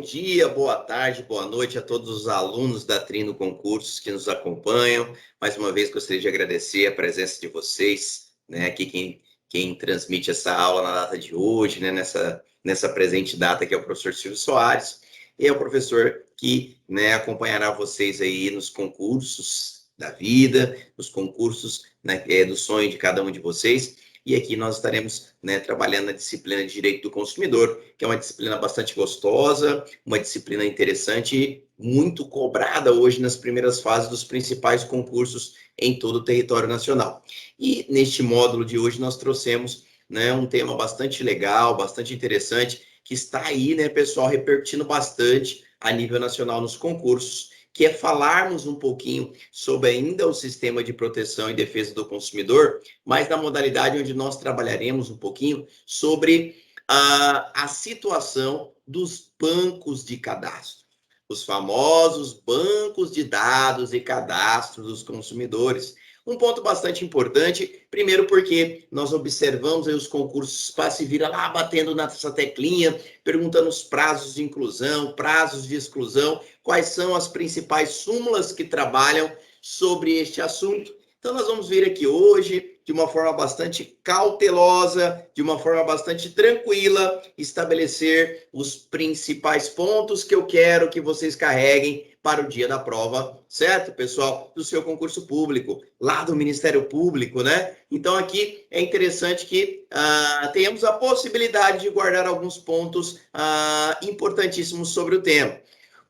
dia, boa tarde, boa noite a todos os alunos da Trino Concursos que nos acompanham. Mais uma vez gostaria de agradecer a presença de vocês, né? Aqui quem transmite essa aula na data de hoje, né? Nessa presente data, que é o professor Silvio Soares, e é o professor que, né, acompanhará vocês aí nos concursos da vida, nos concursos, né, do sonho de cada um de vocês. E aqui nós estaremos, né, trabalhando na disciplina de Direito do Consumidor, que é uma disciplina bastante gostosa, uma disciplina interessante e muito cobrada hoje nas primeiras fases dos principais concursos em todo o território nacional. E neste módulo de hoje nós trouxemos, né, um tema bastante legal, bastante interessante, que está aí, né, pessoal, repercutindo bastante a nível nacional nos concursos, que é falarmos um pouquinho sobre ainda o sistema de proteção e defesa do consumidor, mas na modalidade onde nós trabalharemos um pouquinho sobre a situação dos bancos de cadastro, os famosos bancos de dados e cadastro dos consumidores. Um ponto bastante importante, primeiro porque nós observamos aí os concursos se vira lá batendo nessa teclinha, perguntando os prazos de inclusão, prazos de exclusão, quais são as principais súmulas que trabalham sobre este assunto. Então nós vamos vir aqui hoje, de uma forma bastante cautelosa, de uma forma bastante tranquila, estabelecer os principais pontos que eu quero que vocês carreguem para o dia da prova, certo, pessoal? Do seu concurso público, lá do Ministério Público, né? Então, aqui é interessante que tenhamos a possibilidade de guardar alguns pontos importantíssimos sobre o tema.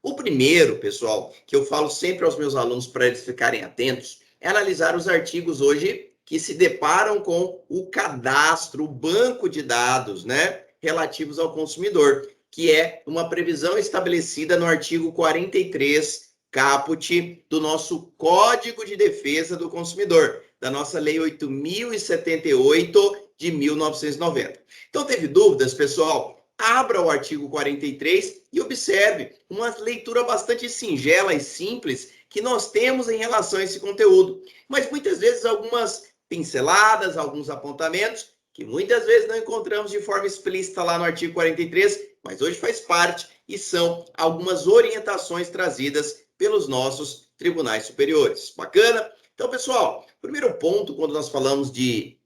O primeiro, pessoal, que eu falo sempre aos meus alunos para eles ficarem atentos, é analisar os artigos hoje que se deparam com o cadastro, o banco de dados, né, relativos ao consumidor, que é uma previsão estabelecida no artigo 43, caput, do nosso Código de Defesa do Consumidor, da nossa Lei 8.078 de 1990. Então, teve dúvidas, pessoal? Abra o artigo 43 e observe uma leitura bastante singela e simples que nós temos em relação a esse conteúdo. Mas muitas vezes algumas pinceladas, alguns apontamentos que muitas vezes não encontramos de forma explícita lá no artigo 43, mas hoje faz parte e são algumas orientações trazidas pelos nossos tribunais superiores. Bacana? Então, pessoal, primeiro ponto, quando nós falamos de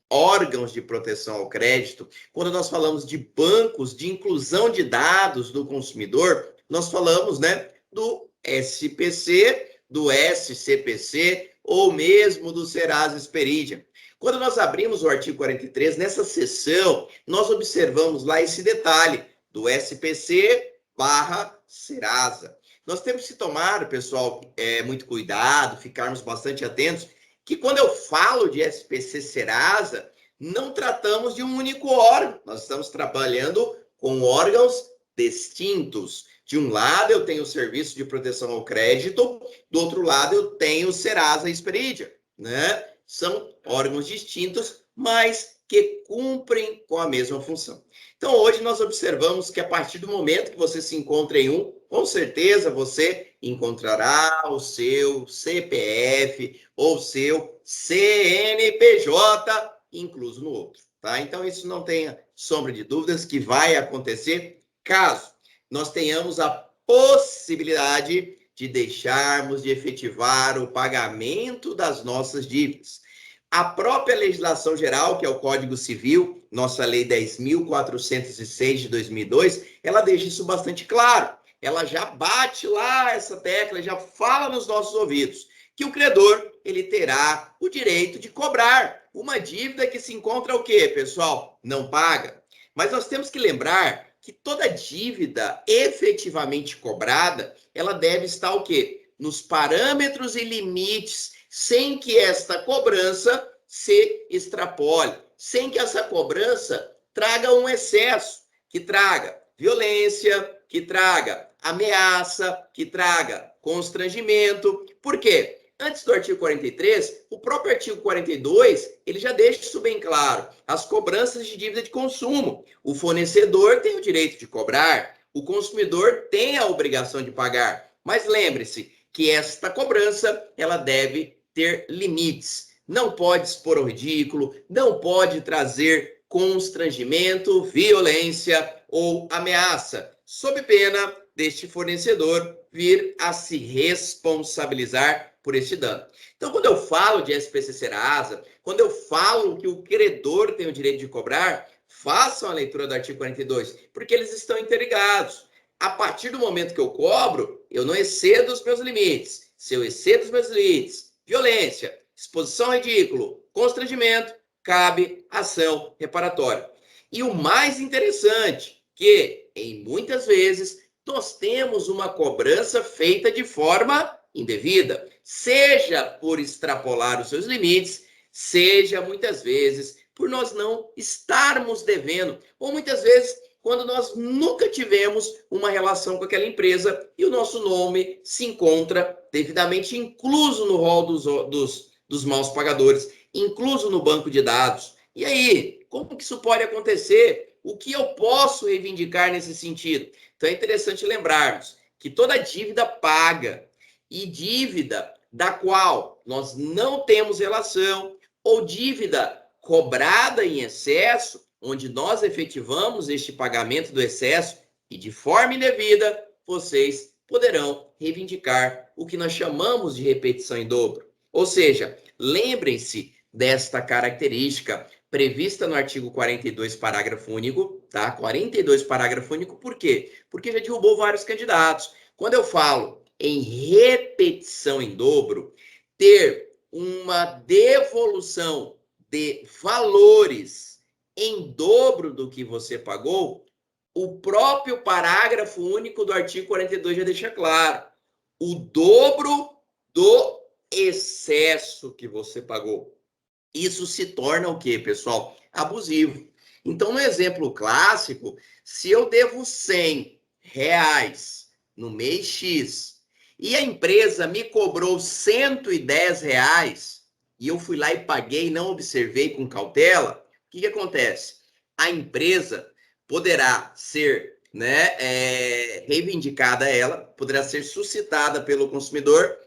órgãos de proteção ao crédito, quando nós falamos de bancos de inclusão de dados do consumidor, nós falamos, né, do SPC, do SCPC ou mesmo do Serasa Experidia. Quando nós abrimos o artigo 43, nessa seção, nós observamos lá esse detalhe do SPC/Serasa. Nós temos que tomar, pessoal, muito cuidado, ficarmos bastante atentos, que quando eu falo de SPC Serasa, não tratamos de um único órgão. Nós estamos trabalhando com órgãos distintos. De um lado, eu tenho o Serviço de Proteção ao Crédito, do outro lado, eu tenho o Serasa Experidia, né? São órgãos distintos, mas que cumprem com a mesma função. Então, hoje nós observamos que a partir do momento que você se encontra em um, com certeza você encontrará o seu CPF ou seu CNPJ incluso no outro, tá? Então, isso não tenha sombra de dúvidas que vai acontecer caso nós tenhamos a possibilidade de deixarmos de efetivar o pagamento das nossas dívidas. A própria legislação geral, que é o Código Civil, nossa Lei 10.406 de 2002, ela deixa isso bastante claro. Ela já bate lá essa tecla, já fala nos nossos ouvidos que o credor, ele terá o direito de cobrar uma dívida que se encontra o quê, pessoal? Não paga. Mas nós temos que lembrar que toda dívida efetivamente cobrada, ela deve estar o quê? Nos parâmetros e limites, sem que esta cobrança se extrapole, sem que essa cobrança traga um excesso, que traga violência, que traga ameaça, que traga constrangimento. Por quê? Antes do artigo 43, o próprio artigo 42, ele já deixa isso bem claro. As cobranças de dívida de consumo. O fornecedor tem o direito de cobrar, o consumidor tem a obrigação de pagar. Mas lembre-se que esta cobrança, ela deve ter limites. Não pode expor ao ridículo, não pode trazer constrangimento, violência ou ameaça, sob pena deste fornecedor vir a se responsabilizar por este dano. Então, quando eu falo de SPC Serasa, quando eu falo que o credor tem o direito de cobrar, façam a leitura do artigo 42, porque eles estão interligados. A partir do momento que eu cobro, eu não excedo os meus limites. Se eu excedo os meus limites, violência, exposição ao ridículo, constrangimento, cabe ação reparatória. E o mais interessante, que em muitas vezes nós temos uma cobrança feita de forma indevida, seja por extrapolar os seus limites, seja muitas vezes por nós não estarmos devendo, ou muitas vezes quando nós nunca tivemos uma relação com aquela empresa e o nosso nome se encontra devidamente incluso no rol dos maus pagadores, incluso no banco de dados. E aí, como que isso pode acontecer? O que eu posso reivindicar nesse sentido? Então é interessante lembrarmos que toda dívida paga e dívida da qual nós não temos relação ou dívida cobrada em excesso, onde nós efetivamos este pagamento do excesso e de forma indevida, vocês poderão reivindicar o que nós chamamos de repetição em dobro. Ou seja, lembrem-se desta característica prevista no artigo 42, parágrafo único, tá? 42, parágrafo único, por quê? Porque já derrubou vários candidatos. Quando eu falo em repetição em dobro, ter uma devolução de valores em dobro do que você pagou, o próprio parágrafo único do artigo 42 já deixa claro. O dobro do excesso que você pagou. Isso se torna o quê, pessoal? Abusivo. Então, no exemplo clássico, se eu devo R$100 no mês X e a empresa me cobrou R$110 e eu fui lá e paguei, não observei com cautela, o que acontece? A empresa poderá ser reivindicada ela, poderá ser suscitada pelo consumidor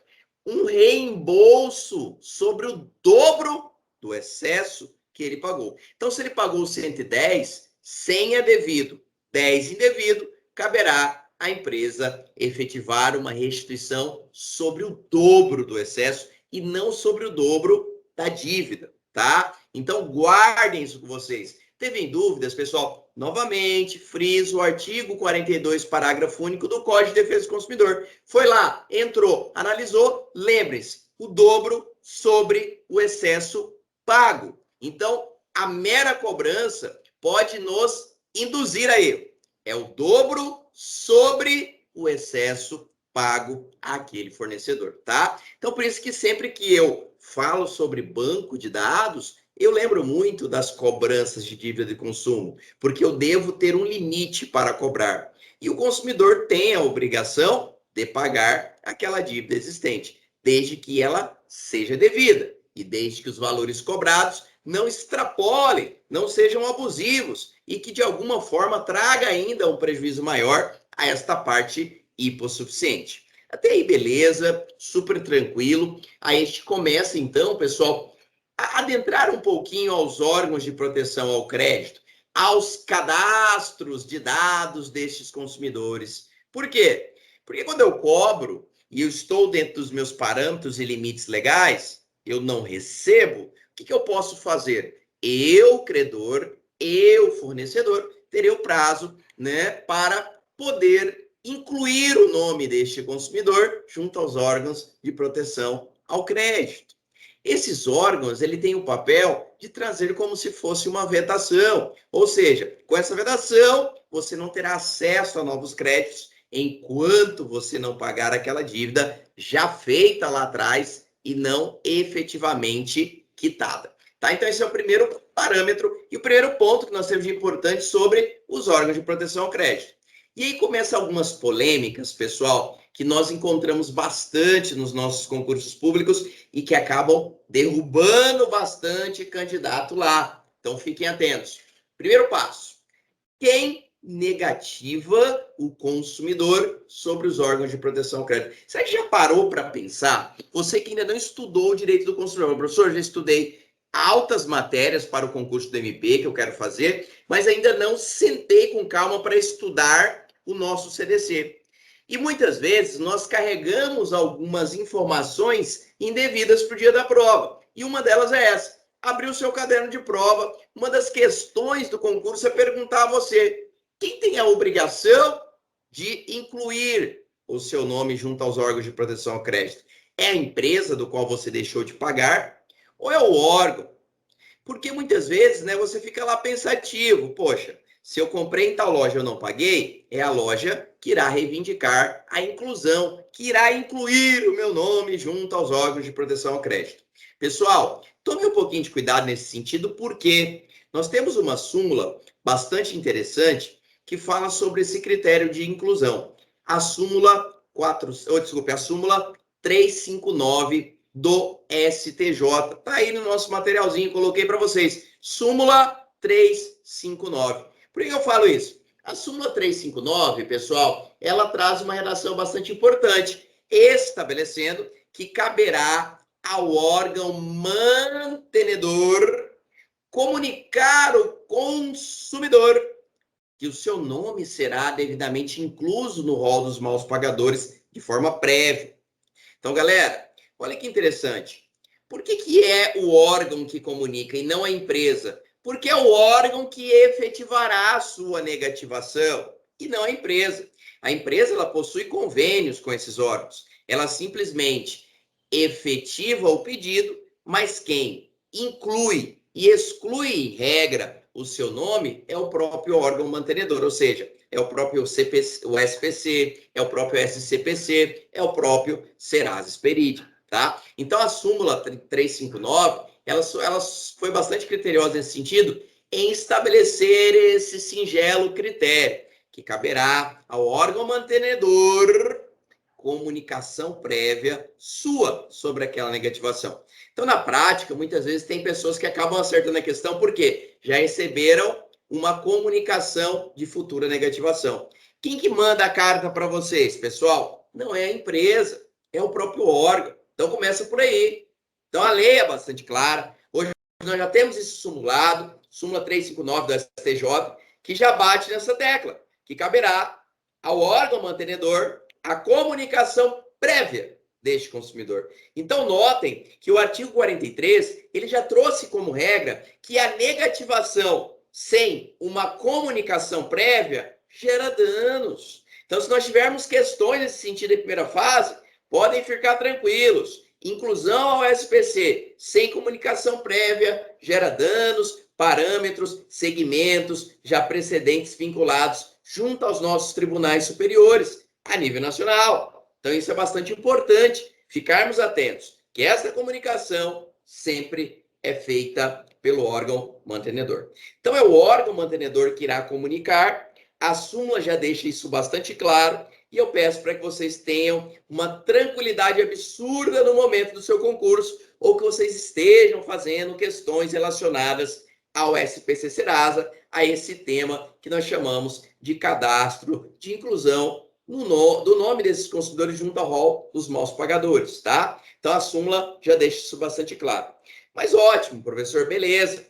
um reembolso sobre o dobro do excesso que ele pagou. Então, se ele pagou 110, 100 é devido, 10 indevido, caberá à empresa efetivar uma restituição sobre o dobro do excesso e não sobre o dobro da dívida, tá? Então, guardem isso com vocês. Teve dúvidas, pessoal? Novamente, friso o artigo 42, parágrafo único do Código de Defesa do Consumidor. Foi lá, entrou, analisou, lembre-se, o dobro sobre o excesso pago. Então, a mera cobrança pode nos induzir a erro. É o dobro sobre o excesso pago àquele fornecedor, tá? Então, por isso que sempre que eu falo sobre banco de dados, eu lembro muito das cobranças de dívida de consumo, porque eu devo ter um limite para cobrar. E o consumidor tem a obrigação de pagar aquela dívida existente, desde que ela seja devida e desde que os valores cobrados não extrapolem, não sejam abusivos e que de alguma forma traga ainda um prejuízo maior a esta parte hipossuficiente. Até aí, beleza, super tranquilo. Aí a gente começa então, pessoal, a adentrar um pouquinho aos órgãos de proteção ao crédito, aos cadastros de dados destes consumidores. Por quê? Porque quando eu cobro e eu estou dentro dos meus parâmetros e limites legais, eu não recebo, o que eu posso fazer? Eu, credor, eu, fornecedor, terei o prazo, para poder incluir o nome deste consumidor junto aos órgãos de proteção ao crédito. Esses órgãos, ele tem o papel de trazer como se fosse uma vedação, ou seja, com essa vedação, você não terá acesso a novos créditos enquanto você não pagar aquela dívida já feita lá atrás e não efetivamente quitada. Tá? Então, esse é o primeiro parâmetro e o primeiro ponto que nós temos de importante sobre os órgãos de proteção ao crédito. E aí começam algumas polêmicas, pessoal, que nós encontramos bastante nos nossos concursos públicos e que acabam derrubando bastante candidato lá. Então, fiquem atentos. Primeiro passo. Quem negativa o consumidor sobre os órgãos de proteção ao crédito? Será que já parou para pensar? Você que ainda não estudou o direito do consumidor. Professor, já estudei altas matérias para o concurso do MP que eu quero fazer, mas ainda não sentei com calma para estudar o nosso CDC. E muitas vezes nós carregamos algumas informações indevidas para o dia da prova. E uma delas é essa. Abrir o seu caderno de prova, uma das questões do concurso é perguntar a você: quem tem a obrigação de incluir o seu nome junto aos órgãos de proteção ao crédito? É a empresa do qual você deixou de pagar ou é o órgão? Porque muitas vezes, né, você fica lá pensativo, poxa, se eu comprei em tal loja e eu não paguei, é a loja que irá reivindicar a inclusão, que irá incluir o meu nome junto aos órgãos de proteção ao crédito. Pessoal, tome um pouquinho de cuidado nesse sentido, porque nós temos uma súmula bastante interessante que fala sobre esse critério de inclusão. A súmula 359 do STJ. Tá aí no nosso materialzinho, coloquei para vocês. Súmula 359. Por que eu falo isso? A súmula 359, pessoal, ela traz uma redação bastante importante, estabelecendo que caberá ao órgão mantenedor comunicar ao consumidor que o seu nome será devidamente incluso no rol dos maus pagadores de forma prévia. Então, galera, olha que interessante. Por que é o órgão que comunica e não a empresa? Porque é o órgão que efetivará a sua negativação e não a empresa. A empresa ela possui convênios com esses órgãos. Ela simplesmente efetiva o pedido, mas quem inclui e exclui em regra o seu nome é o próprio órgão mantenedor, ou seja, é o próprio CPC, o SPC, é o próprio SCPC, é o próprio Serasa Expedite, tá? Então, a súmula 359, ela foi bastante criteriosa nesse sentido, em estabelecer esse singelo critério, que caberá ao órgão mantenedor comunicação prévia sua sobre aquela negativação. Então, na prática, muitas vezes tem pessoas que acabam acertando a questão porque já receberam uma comunicação de futura negativação. Quem que manda a carta para vocês, pessoal? Não é a empresa, é o próprio órgão. Então, começa por aí. Então, a lei é bastante clara. Hoje nós já temos isso simulado, súmula 359 do STJ, que já bate nessa tecla, que caberá ao órgão mantenedor a comunicação prévia deste consumidor. Então, notem que o artigo 43, ele já trouxe como regra que a negativação sem uma comunicação prévia gera danos. Então, se nós tivermos questões nesse sentido em primeira fase, podem ficar tranquilos. Inclusão ao SPC sem comunicação prévia gera danos, parâmetros, segmentos já precedentes vinculados junto aos nossos tribunais superiores a nível nacional. Então, isso é bastante importante ficarmos atentos, que essa comunicação sempre é feita pelo órgão mantenedor. Então, é o órgão mantenedor que irá comunicar, a súmula já deixa isso bastante claro, e eu peço para que vocês tenham uma tranquilidade absurda no momento do seu concurso, ou que vocês estejam fazendo questões relacionadas ao SPC Serasa, a esse tema que nós chamamos de cadastro de inclusão do nome desses consumidores junto ao rol dos maus pagadores, tá? Então, a súmula já deixa isso bastante claro. Mas ótimo, professor, beleza.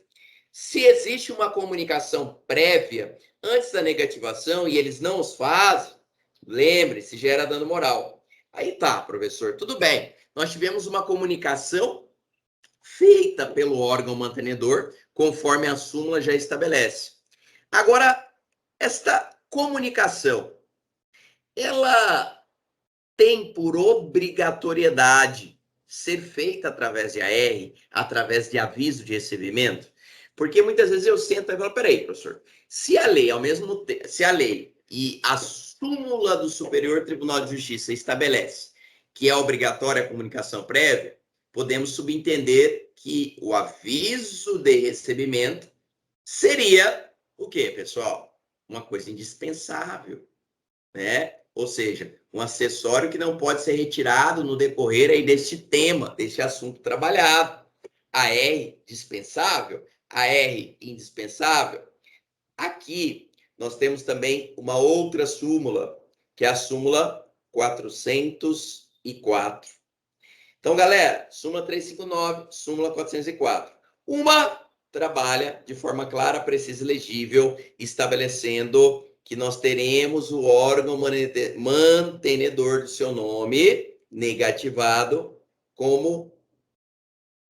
Se existe uma comunicação prévia antes da negativação e eles não os fazem, lembre-se, gera dano moral. Aí tá, professor, tudo bem. Nós tivemos uma comunicação feita pelo órgão mantenedor, conforme a súmula já estabelece. Agora, esta comunicação, ela tem por obrigatoriedade ser feita através de AR, através de aviso de recebimento? Porque muitas vezes eu sento e falo, peraí, professor, se a lei, se a lei e a súmula do Superior Tribunal de Justiça estabelece que é obrigatória a comunicação prévia, podemos subentender que o aviso de recebimento seria o quê, pessoal? Uma coisa indispensável, né? Ou seja, um acessório que não pode ser retirado no decorrer aí deste tema, deste assunto trabalhado. AR dispensável, AR indispensável. Aqui nós temos também uma outra súmula, que é a súmula 404. Então, galera, súmula 359, súmula 404. Uma trabalha de forma clara, precisa e legível, estabelecendo que nós teremos o órgão mantenedor do seu nome negativado como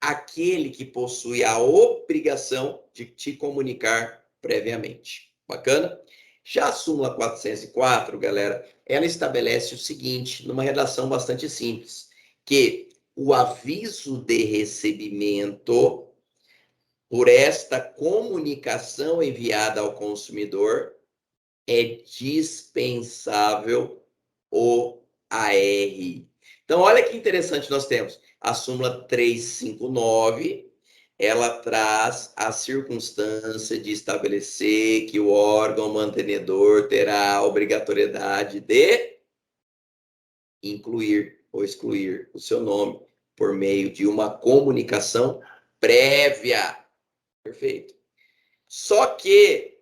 aquele que possui a obrigação de te comunicar previamente. Bacana? Já a súmula 404, galera, ela estabelece o seguinte, numa redação bastante simples, que o aviso de recebimento por esta comunicação enviada ao consumidor é dispensável o AR. Então, olha que interessante nós temos. A súmula 359, ela traz a circunstância de estabelecer que o órgão mantenedor terá a obrigatoriedade de incluir ou excluir o seu nome por meio de uma comunicação prévia. Perfeito. Só que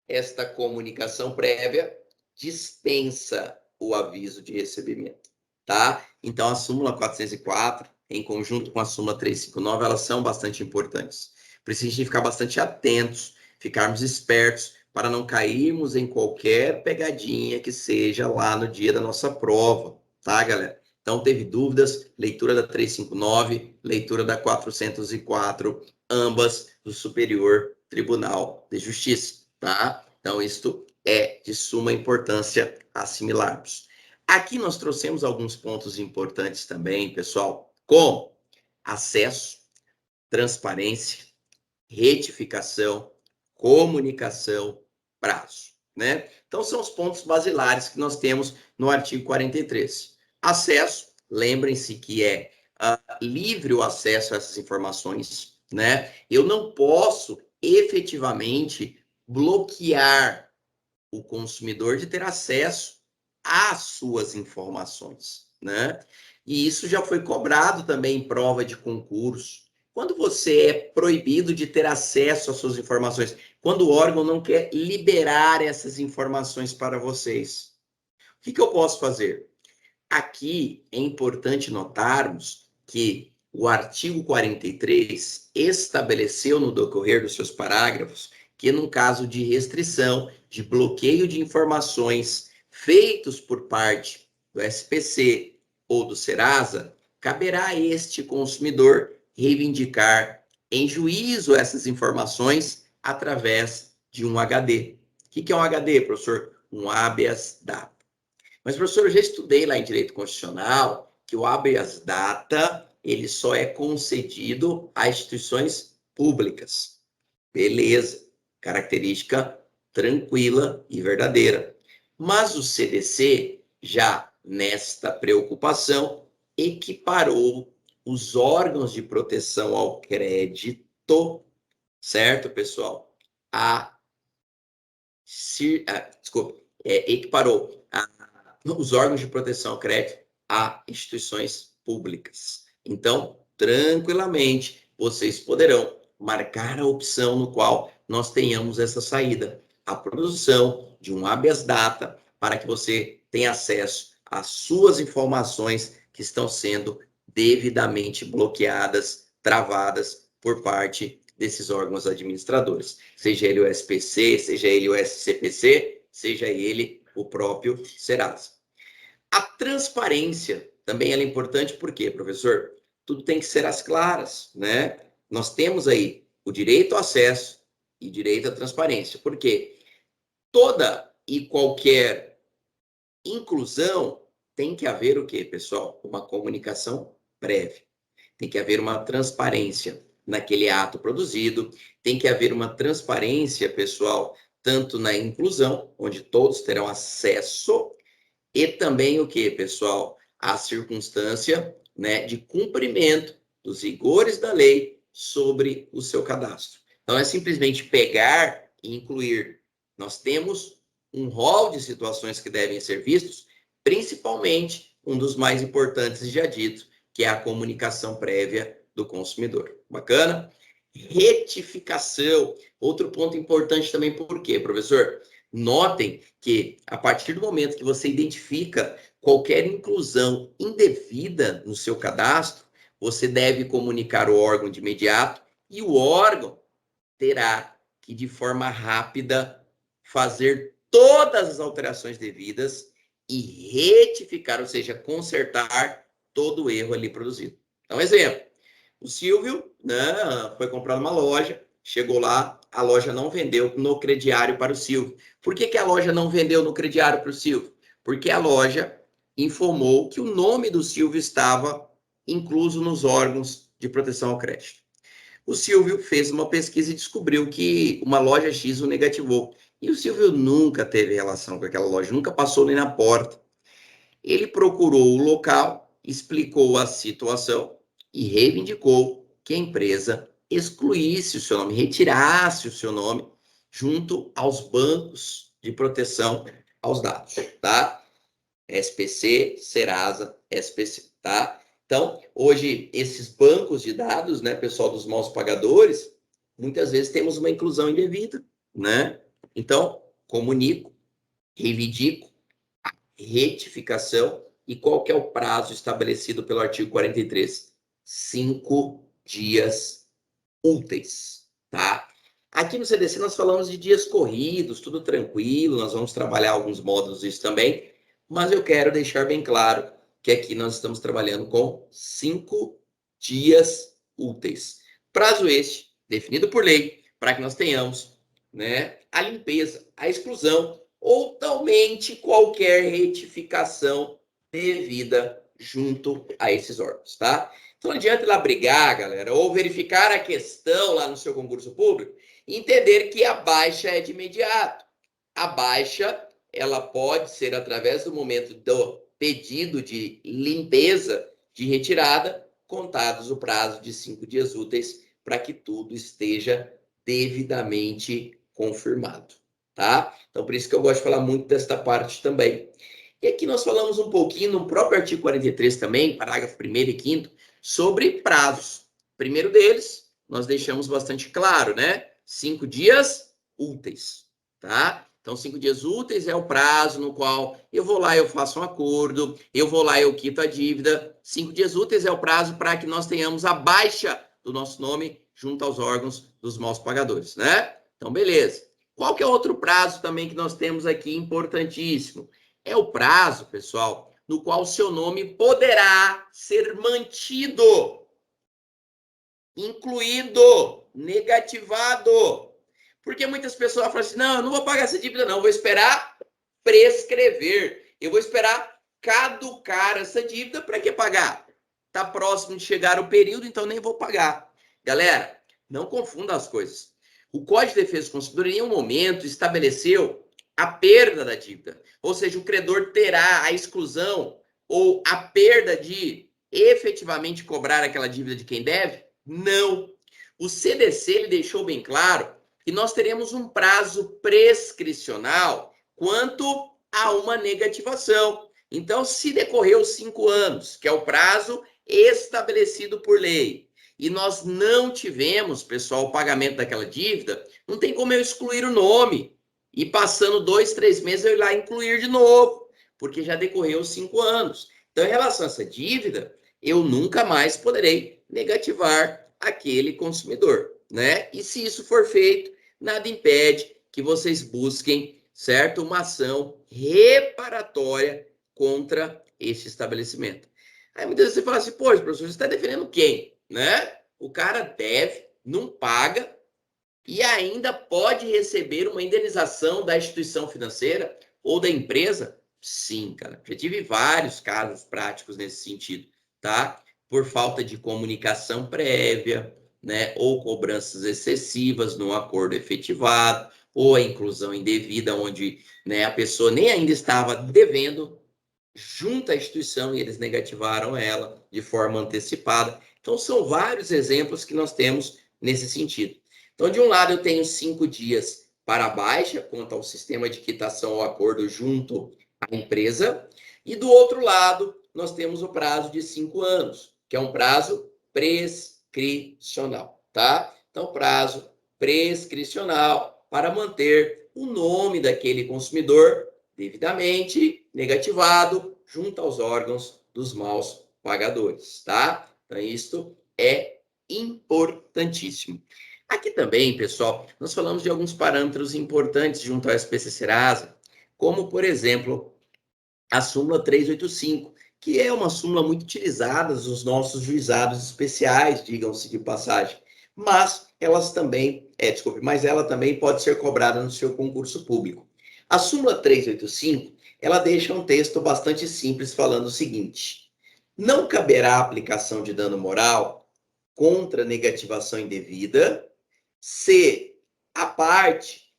esta comunicação prévia dispensa o aviso de recebimento, tá? Então, a súmula 404, em conjunto com a súmula 359, elas são bastante importantes. Precisa ficar bastante atentos, ficarmos espertos para não cairmos em qualquer pegadinha que seja lá no dia da nossa prova, tá, galera? Então, teve dúvidas, leitura da 359, leitura da 404, ambas do Superior Tribunal de Justiça, tá? Então, isto é de suma importância assimilarmos. Aqui nós trouxemos alguns pontos importantes também, pessoal, como acesso, transparência, retificação, comunicação, prazo, né? Então, são os pontos basilares que nós temos no artigo 43. Acesso, lembrem-se que é livre o acesso a essas informações, né? Eu não posso efetivamente bloquear o consumidor de ter acesso às suas informações, né? E isso já foi cobrado também em prova de concurso. Quando você é proibido de ter acesso às suas informações, quando o órgão não quer liberar essas informações para vocês, o que eu posso fazer? Aqui é importante notarmos que o artigo 43 estabeleceu no decorrer dos seus parágrafos que, num caso de restrição, de bloqueio de informações feitos por parte do SPC ou do Serasa, caberá a este consumidor reivindicar em juízo essas informações através de um HD. O que é um HD, professor? Um habeas data. Mas, professor, eu já estudei lá em Direito Constitucional que o habeas data ele só é concedido a instituições públicas. Beleza, característica tranquila e verdadeira. Mas o CDC, já nesta preocupação, equiparou os órgãos de proteção ao crédito, certo, pessoal? Equiparou os órgãos de proteção ao crédito a instituições públicas. Então, tranquilamente, vocês poderão marcar a opção no qual nós tenhamos essa saída, a produção de um habeas data para que você tenha acesso às suas informações que estão sendo devidamente bloqueadas, travadas por parte desses órgãos administradores, seja ele o SPC, seja ele o SCPC, seja ele o próprio Serasa. A transparência também é importante, por quê, professor? Tudo tem que ser às claras, né? Nós temos aí o direito ao acesso e direito à transparência. Por quê? Toda e qualquer inclusão tem que haver o quê, pessoal? Uma comunicação prévia. Tem que haver uma transparência naquele ato produzido, tem que haver uma transparência, pessoal, tanto na inclusão, onde todos terão acesso, e também o que, pessoal? A circunstância, né, de cumprimento dos rigores da lei sobre o seu cadastro. Então, é simplesmente pegar e incluir. Nós temos um rol de situações que devem ser vistos, principalmente um dos mais importantes já dito, que é a comunicação prévia do consumidor. Bacana? Retificação. Outro ponto importante também, por quê, professor? Notem que, a partir do momento que você identifica qualquer inclusão indevida no seu cadastro, você deve comunicar o órgão de imediato e o órgão terá que, de forma rápida, fazer todas as alterações devidas e retificar, ou seja, consertar todo o erro ali produzido. Então, exemplo, o Silvio, né, foi comprar uma loja, chegou lá, a loja não vendeu no crediário para o Silvio. Por que a loja não vendeu no crediário para o Silvio? Porque a loja informou que o nome do Silvio estava incluso nos órgãos de proteção ao crédito. O Silvio fez uma pesquisa e descobriu que uma loja X o negativou. E o Silvio nunca teve relação com aquela loja, nunca passou nem na porta. Ele procurou o local, explicou a situação e reivindicou que a empresa excluísse o seu nome, retirasse o seu nome junto aos bancos de proteção aos dados, tá? SPC, Serasa, SPC, tá? Então, hoje, esses bancos de dados, né, pessoal dos maus pagadores, muitas vezes temos uma inclusão indevida, né? Então, comunico, reivindico, retificação e qual que é o prazo estabelecido pelo artigo 43? 5 dias úteis, tá? Aqui no CDC nós falamos de dias corridos, tudo tranquilo, nós vamos trabalhar alguns módulos disso também, mas eu quero deixar bem claro que aqui nós estamos trabalhando com 5 dias úteis. Prazo este, definido por lei, para que nós tenhamos, né, a limpeza, a exclusão ou totalmente qualquer retificação devida junto a esses órgãos, tá? Então não adianta ir lá brigar, galera, ou verificar a questão lá no seu concurso público e entender que a baixa é de imediato. A baixa, ela pode ser através do momento do pedido de limpeza, de retirada, contados o prazo de 5 dias úteis para que tudo esteja devidamente confirmado, tá? Então, por isso que eu gosto de falar muito desta parte também. E aqui nós falamos um pouquinho no próprio artigo 43 também, parágrafo 1º e 5º, sobre prazos. Primeiro deles, nós deixamos bastante claro, né? 5 dias úteis, tá? Então, 5 dias úteis é o prazo no qual eu vou lá, eu faço um acordo, eu vou lá, eu quito a dívida. 5 dias úteis é o prazo para que nós tenhamos a baixa do nosso nome junto aos órgãos dos maus pagadores, né? Então, beleza. Qual que é outro prazo também que nós temos aqui importantíssimo? É o prazo, pessoal, no qual o seu nome poderá ser mantido, incluído, negativado. Porque muitas pessoas falam assim, não, eu não vou pagar essa dívida não, eu vou esperar prescrever, eu vou esperar caducar essa dívida para que pagar? Está próximo de chegar o período, então nem vou pagar. Galera, não confunda as coisas. O Código de Defesa do Consumidor, em nenhum momento, estabeleceu a perda da dívida. Ou seja, o credor terá a exclusão ou a perda de efetivamente cobrar aquela dívida de quem deve? Não. O CDC ele deixou bem claro que nós teremos um prazo prescricional quanto a uma negativação. Então, se decorreu 5 anos, que é o prazo estabelecido por lei, e nós não tivemos, pessoal, o pagamento daquela dívida, não tem como eu excluir o nome. E passando 2, 3 meses, eu ir lá incluir de novo, porque já decorreu 5 anos. Então, em relação a essa dívida, eu nunca mais poderei negativar aquele consumidor, né? E se isso for feito, nada impede que vocês busquem, certo? Uma ação reparatória contra este estabelecimento. Aí muitas vezes você fala assim, poxa, professor, você está defendendo quem? Né? O cara deve, não paga e ainda pode receber uma indenização da instituição financeira ou da empresa? Sim, cara. Já tive vários casos práticos nesse sentido, tá? Por falta de comunicação prévia, né? Ou cobranças excessivas no acordo efetivado, ou a inclusão indevida, onde, né, a pessoa nem ainda estava devendo junto à instituição e eles negativaram ela de forma antecipada. Então, são vários exemplos que nós temos nesse sentido. Então, de um lado, eu tenho 5 dias para a baixa, quanto ao sistema de quitação ou acordo junto à empresa, e do outro lado, nós temos o prazo de 5 anos, que é um prazo prescricional, tá? Então, prazo prescricional para manter o nome daquele consumidor devidamente negativado junto aos órgãos dos maus pagadores, tá? Então, isto é importantíssimo. Aqui também, pessoal, nós falamos de alguns parâmetros importantes junto ao SPC Serasa, como, por exemplo, a súmula 385, que é uma súmula muito utilizada nos nossos juizados especiais, digam-se de passagem, mas elas também, mas ela também pode ser cobrada no seu concurso público. A súmula 385, ela deixa um texto bastante simples falando o seguinte: não caberá aplicação de dano moral contra negativação indevida se a parte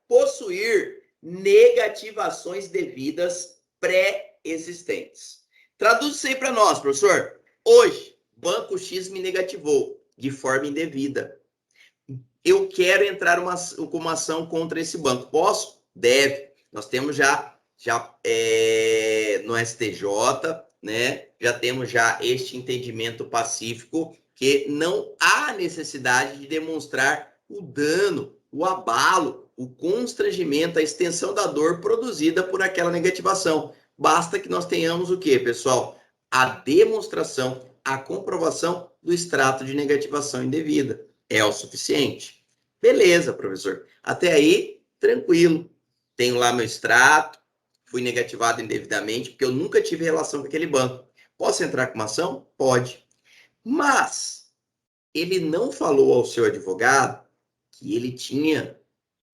possuir negativações devidas pré-existentes. Traduz isso aí para nós, professor. Hoje, Banco X me negativou de forma indevida. Eu quero entrar com uma ação contra esse banco. Posso? Deve. Nós temos já no STJ, né? Já temos já este entendimento pacífico que não há necessidade de demonstrar o dano, o abalo, o constrangimento, a extensão da dor produzida por aquela negativação. Basta que nós tenhamos o quê, pessoal? A demonstração, a comprovação do extrato de negativação indevida. É o suficiente. Beleza, professor. Até aí, tranquilo. Tenho lá meu extrato, fui negativado indevidamente, porque eu nunca tive relação com aquele banco. Posso entrar com uma ação? Pode. Mas ele não falou ao seu advogado que ele tinha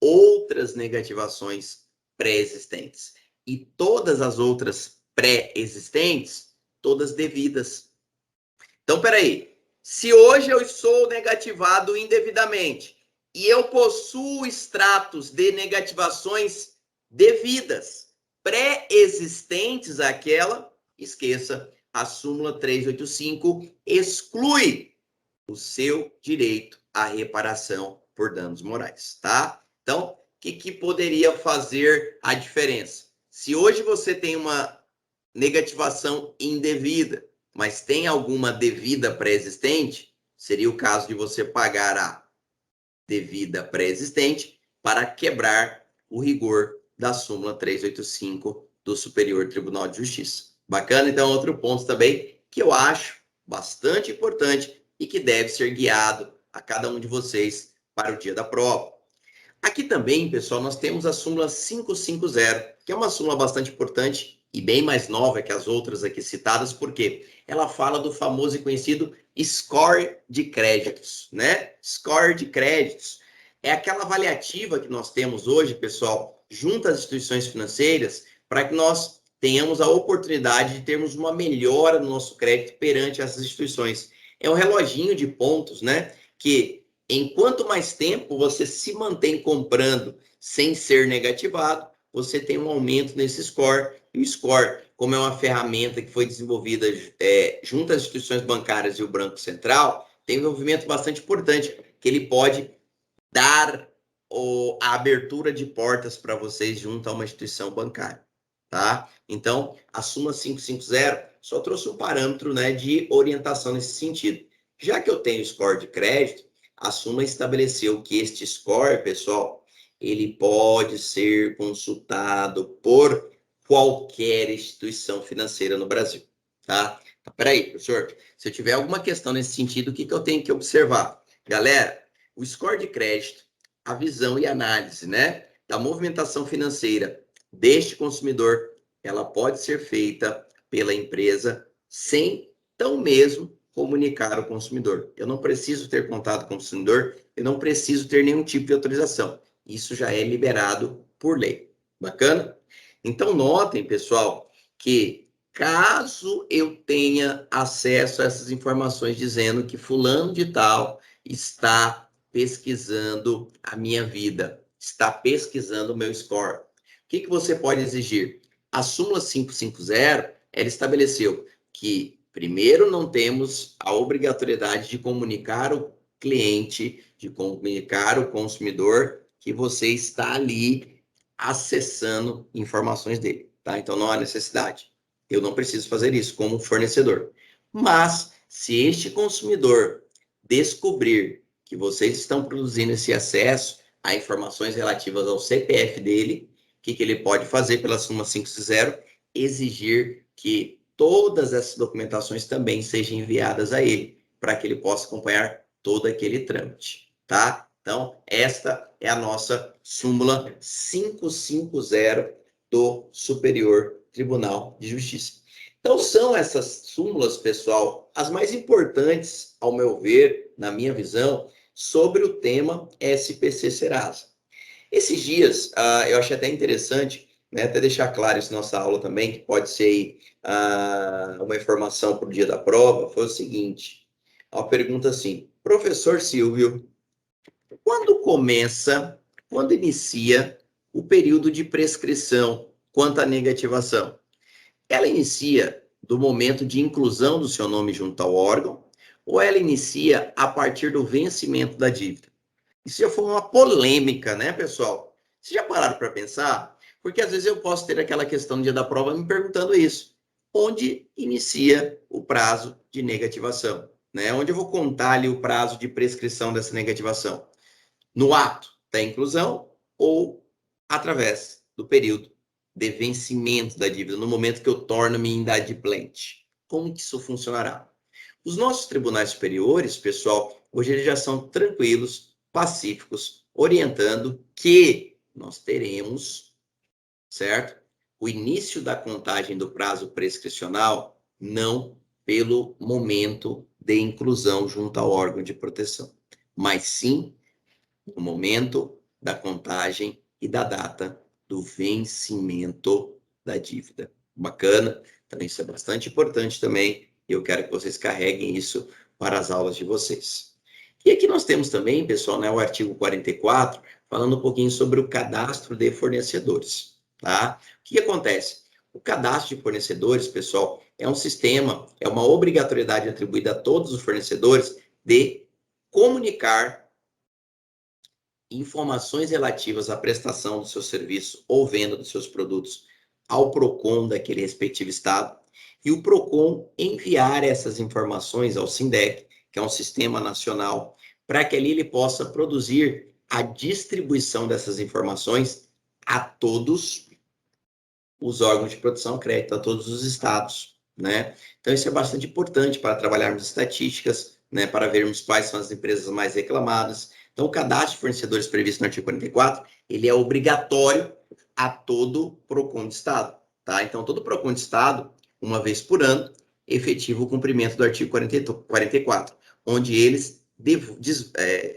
outras negativações pré-existentes. E todas as outras pré-existentes, todas devidas. Então, peraí. Se hoje eu sou negativado indevidamente e eu possuo extratos de negativações devidas, pré-existentes àquela, esqueça, a súmula 385 exclui o seu direito à reparação por danos morais, tá? Então, o que poderia fazer a diferença? Se hoje você tem uma negativação indevida, mas tem alguma devida pré-existente, seria o caso de você pagar a devida pré-existente para quebrar o rigor da súmula 385 do Superior Tribunal de Justiça. Bacana? Então, outro ponto também que eu acho bastante importante e que deve ser guiado a cada um de vocês para o dia da prova. Aqui também, pessoal, nós temos a súmula 550, que é uma súmula bastante importante e bem mais nova que as outras aqui citadas, porque ela fala do famoso e conhecido score de créditos, né? Score de créditos é aquela avaliativa que nós temos hoje, pessoal, junto às instituições financeiras, para que nós tenhamos a oportunidade de termos uma melhora no nosso crédito perante essas instituições. É um reloginho de pontos, né? Que enquanto mais tempo você se mantém comprando sem ser negativado, você tem um aumento nesse score. E o score, como é uma ferramenta que foi desenvolvida junto às instituições bancárias e o Banco Central, tem um movimento bastante importante, que ele pode dar a abertura de portas para vocês junto a uma instituição bancária, tá? Então, a súmula 550 só trouxe um parâmetro, né, de orientação nesse sentido. Já que eu tenho score de crédito, a súmula estabeleceu que este score, pessoal, ele pode ser consultado por qualquer instituição financeira no Brasil, tá? Então, peraí, professor, se eu tiver alguma questão nesse sentido, o que eu tenho que observar? Galera, o score de crédito, a visão e análise, né, da movimentação financeira deste consumidor, ela pode ser feita pela empresa sem tão mesmo comunicar ao consumidor. Eu não preciso ter contato com o consumidor, eu não preciso ter nenhum tipo de autorização. Isso já é liberado por lei. Bacana? Então, notem, pessoal, que caso eu tenha acesso a essas informações dizendo que fulano de tal está pesquisando a minha vida, está pesquisando o meu score, o que você pode exigir? A súmula 550, ela estabeleceu que, primeiro, não temos a obrigatoriedade de comunicar o cliente, de comunicar o consumidor que você está ali acessando informações dele, tá? Então, não há necessidade. Eu não preciso fazer isso como fornecedor. Mas, se este consumidor descobrir que vocês estão produzindo esse acesso a informações relativas ao CPF dele, o que ele pode fazer pela súmula 550? Exigir que todas essas documentações também sejam enviadas a ele, para que ele possa acompanhar todo aquele trâmite, tá? Então, esta é a nossa súmula 550 do Superior Tribunal de Justiça. Então, são essas súmulas, pessoal, as mais importantes, ao meu ver, na minha visão, sobre o tema SPC Serasa. Esses dias, eu achei até interessante, né, até deixar claro isso na nossa aula também, que pode ser uma informação para o dia da prova, foi o seguinte, uma pergunta assim, professor Silvio, quando inicia o período de prescrição quanto à negativação? Ela inicia do momento de inclusão do seu nome junto ao órgão ou ela inicia a partir do vencimento da dívida? Isso já foi uma polêmica, né, pessoal? Vocês já pararam para pensar? Porque às vezes eu posso ter aquela questão no dia da prova me perguntando isso. Onde inicia o prazo de negativação? Né? Onde eu vou contar ali o prazo de prescrição dessa negativação? No ato da inclusão ou através do período de vencimento da dívida, no momento que eu torno-me inadimplente. Como que isso funcionará? Os nossos tribunais superiores, pessoal, hoje eles já são tranquilos, pacíficos, orientando que nós teremos, certo? O início da contagem do prazo prescricional não pelo momento de inclusão junto ao órgão de proteção, mas sim no momento da contagem e da data do vencimento da dívida. Bacana? Então, isso é bastante importante também e eu quero que vocês carreguem isso para as aulas de vocês. E aqui nós temos também, pessoal, né, o artigo 44, falando um pouquinho sobre o cadastro de fornecedores. Tá? O que acontece? O cadastro de fornecedores, pessoal, é um sistema, é uma obrigatoriedade atribuída a todos os fornecedores de comunicar informações relativas à prestação do seu serviço ou venda dos seus produtos ao PROCON daquele respectivo estado e o PROCON enviar essas informações ao SINDEC, que é um sistema nacional, para que ali ele possa produzir a distribuição dessas informações a todos os órgãos de produção crédito, a todos os estados, né? Então isso é bastante importante para trabalharmos estatísticas, né, para vermos quais são as empresas mais reclamadas. Então, o cadastro de fornecedores previsto no artigo 44, ele é obrigatório a todo PROCON de Estado, tá? Então, todo PROCON de Estado, uma vez por ano, efetiva o cumprimento do artigo 44, onde eles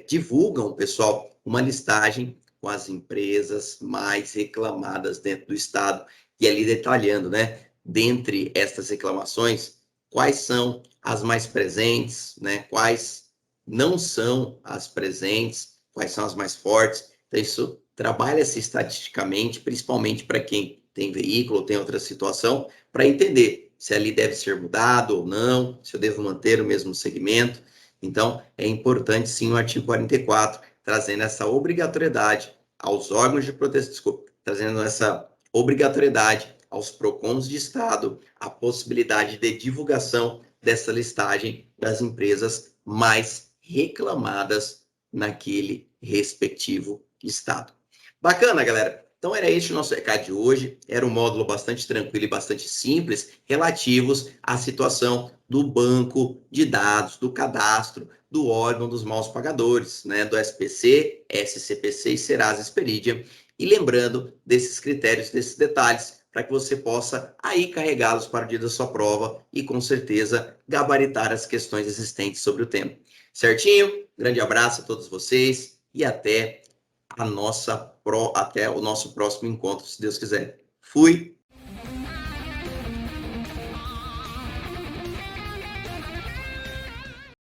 divulgam, pessoal, uma listagem com as empresas mais reclamadas dentro do Estado, e ali detalhando, né, dentre estas reclamações, quais são as mais presentes, né, quais não são as presentes, quais são as mais fortes. Então, isso trabalha-se estatisticamente, principalmente para quem tem veículo ou tem outra situação, para entender se ali deve ser mudado ou não, se eu devo manter o mesmo segmento. Então, é importante, sim, o artigo 44, trazendo essa obrigatoriedade aos órgãos de proteção, trazendo essa obrigatoriedade aos PROCONs de Estado, a possibilidade de divulgação dessa listagem das empresas mais reclamadas naquele respectivo estado. Bacana, galera? Então era este o nosso recado de hoje. Era um módulo bastante tranquilo e bastante simples, relativos à situação do banco de dados, do cadastro, do órgão dos maus pagadores, né? Do SPC, SCPC e Serasa Experidia. E lembrando desses critérios, desses detalhes, para que você possa aí carregá-los para o dia da sua prova e, com certeza, gabaritar as questões existentes sobre o tema. Certinho? Grande abraço a todos vocês e até o nosso próximo encontro, se Deus quiser. Fui!